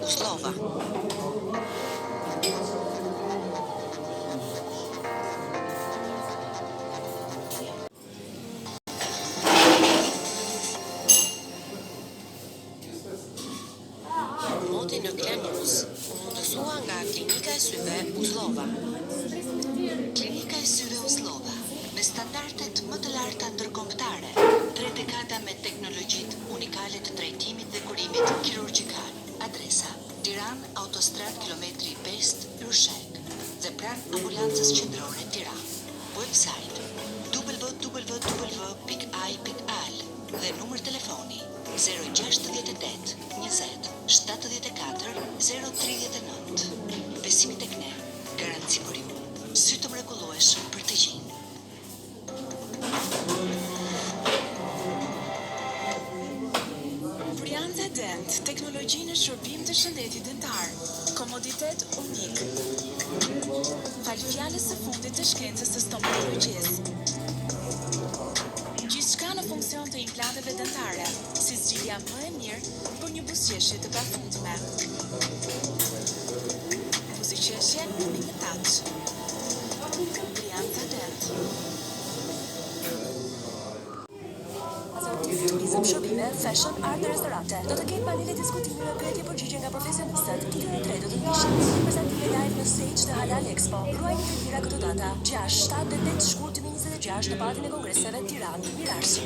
Uslova. Moti në Glanius u mundësua nga Klinika e Syve Uslova. Klinika e Syve Uslova, me standardet më të larta ndërkombëtare, 3 dekada me teknologjitë unikale të trajtimit dhe kurimit kirurgjikal. Adresa: Tiranë, Autostrad kilometri 5, Yrushek, dhe pranë ambulancës qendrore Tiranë. Website: www.ai.al dhe numër telefoni 068 20 74 039. Besimi tek ne, garanci për ju, sy të mrekullueshëm për të gjithë. Brianza Dent, teknologji në shërbim të shëndetit dentar. Komoditet unik. Fal fjalës së fundit të shkencës së stomatologjisë. Gjithçka në funksion të implanteve dentare, si zgjidhja më e mirë për një buzëqeshje të pafundme. Buzëqeshje me një touch. Brianza Dent. Turizëm, shërbime, fashion, art dhe restorante. Do të ketë panele diskutimi me pyetje përgjigje nga profesionistët. Ditën e tretë do të ngishin një prezantime live në stage të Halal Expo. Ruajini të mira këto data: 6, 7 dhe 8 shkurt 2026 në Pallatin e Kongreseve Tiranë, Mirarsë.